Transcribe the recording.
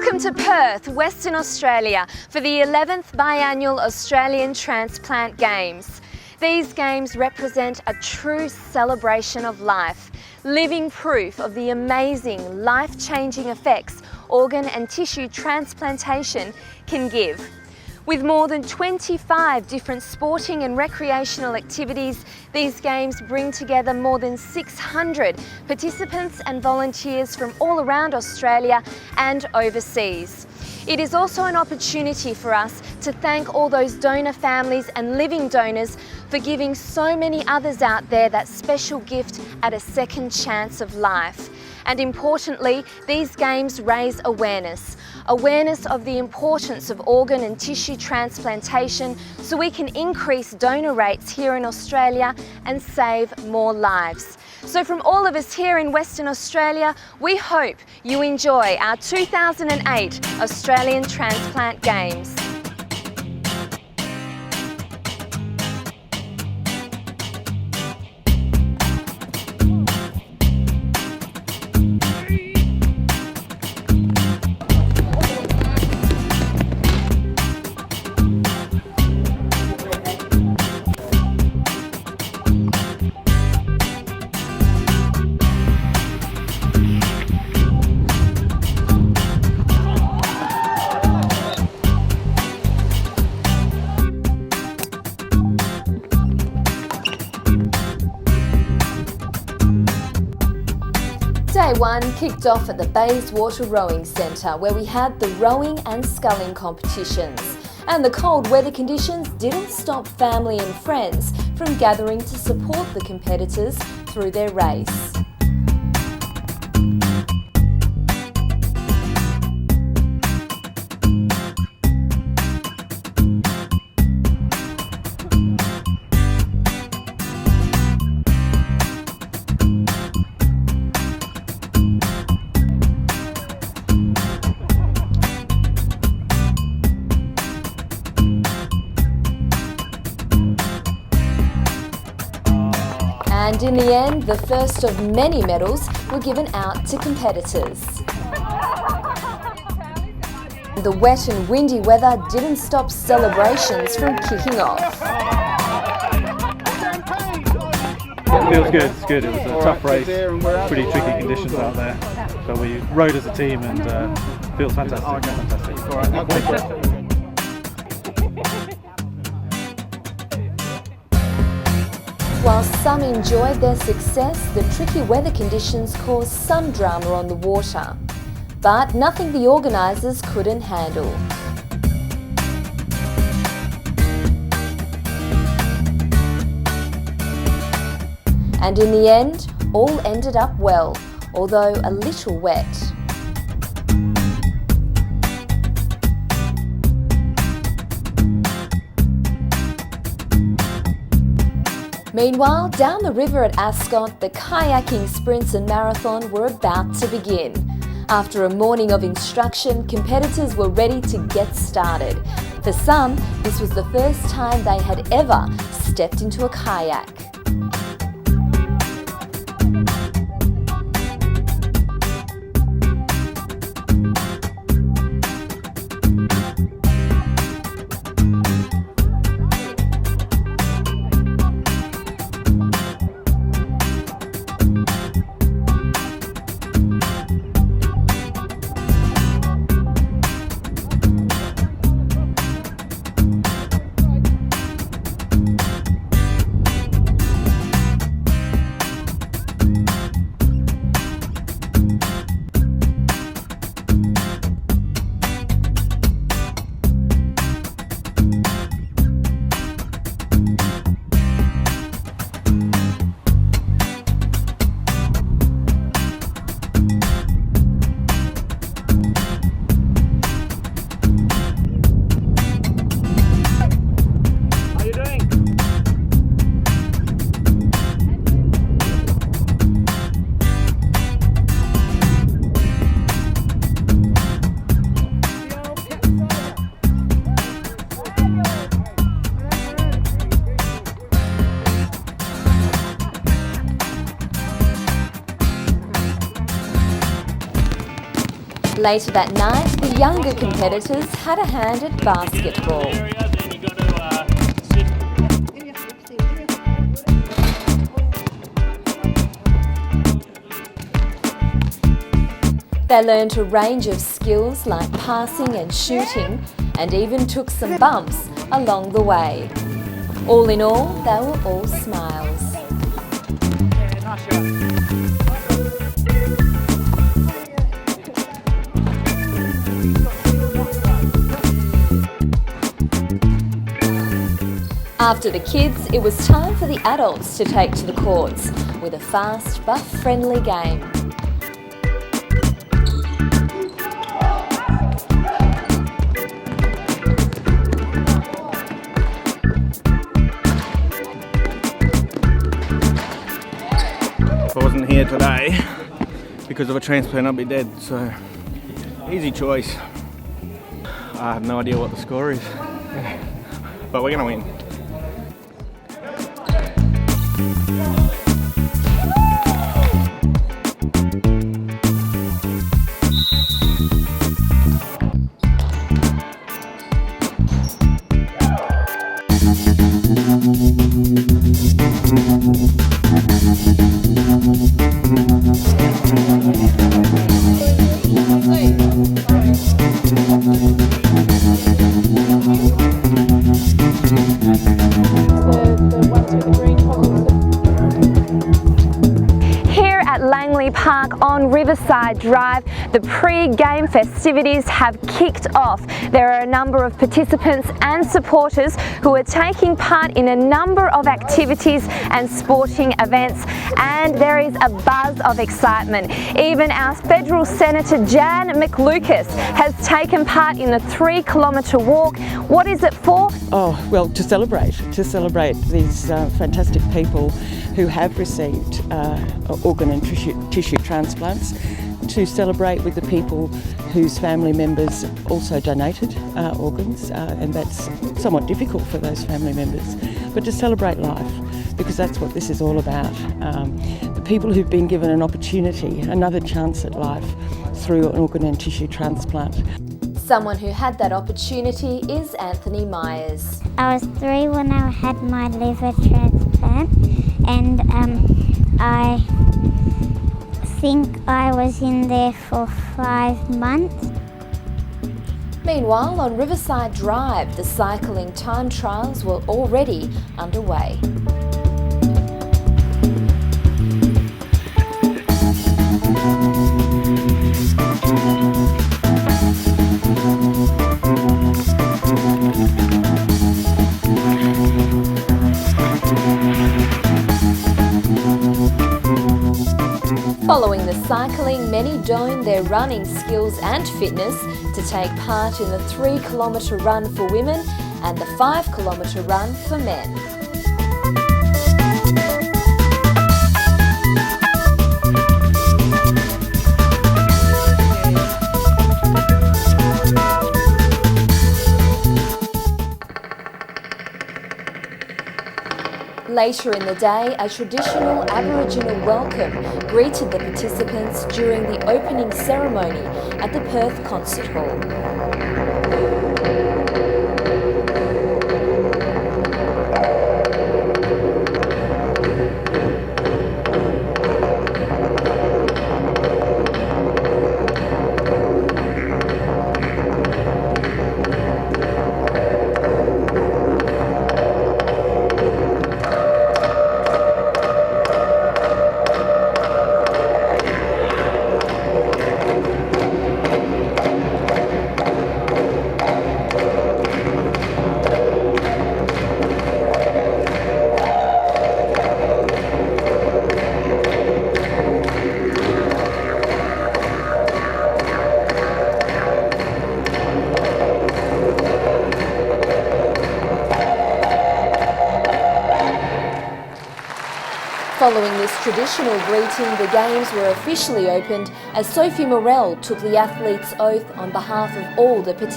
Welcome to Perth, Western Australia for the 11th biannual Australian Transplant Games. These games represent a true celebration of life, living proof of the amazing, life-changing effects organ and tissue transplantation can give. With more than 25 different sporting and recreational activities, these games bring together more than 600 participants and volunteers from all around Australia and overseas. It is also an opportunity for us to thank all those donor families and living donors for giving so many others out there that special gift at a second chance of life. And importantly, these games raise awareness of the importance of organ and tissue transplantation so we can increase donor rates here in Australia and save more lives. So from all of us here in Western Australia, we hope you enjoy our 2008 Australian Transplant Games. Day one kicked off at the Bayswater Rowing Centre where we had the rowing and sculling competitions. And the cold weather conditions didn't stop family and friends from gathering to support the competitors through their race. And in the end, the first of many medals were given out to competitors. The wet and windy weather didn't stop celebrations from kicking off. It feels good, it's good. It was a tough race, pretty tricky conditions out there. But we rode as a team and feels fantastic. While some enjoyed their success, the tricky weather conditions caused some drama on the water. But nothing the organisers couldn't handle. And in the end, all ended up well, although a little wet. Meanwhile, down the river at Ascot, the kayaking sprints and marathon were about to begin. After a morning of instruction, competitors were ready to get started. For some, this was the first time they had ever stepped into a kayak. Later that night, the The younger competitors had a hand at basketball. They learned a range of skills like passing and shooting, and even took some bumps along the way. All in all, they were all smiles. After the kids, it was time for the adults to take to the courts with a fast but friendly game. If I wasn't here today because of a transplant, I'd be dead, so easy choice. I have no idea what the score is, but we're going to win. Park on Riverside Drive, the pre-game festivities have kicked off. There are a number of participants and supporters who are taking part in a number of activities and sporting events, and there is a buzz of excitement. Even our Federal Senator Jan McLucas has taken part in the 3-kilometre walk. What is it for? Oh, well, to celebrate these fantastic people who have received organ and tissue transplants, to celebrate with the people whose family members also donated organs, and that's somewhat difficult for those family members, but to celebrate life, because that's what this is all about. The people who've been given an opportunity, another chance at life through an organ and tissue transplant. Someone who had that opportunity is Anthony Myers. I was 3 when I had my liver transplant, and I think I was in there for 5 months. Meanwhile, on Riverside Drive, the cycling time trials were already underway. Following the cycling, many donned their running skills and fitness to take part in the 3-kilometre run for women and the 5-kilometre run for men. Later in the day, a traditional Aboriginal welcome greeted the participants during the opening ceremony at the Perth Concert Hall. Following this traditional greeting, the Games were officially opened as Sophie Morell took the athlete's oath on behalf of all the participants.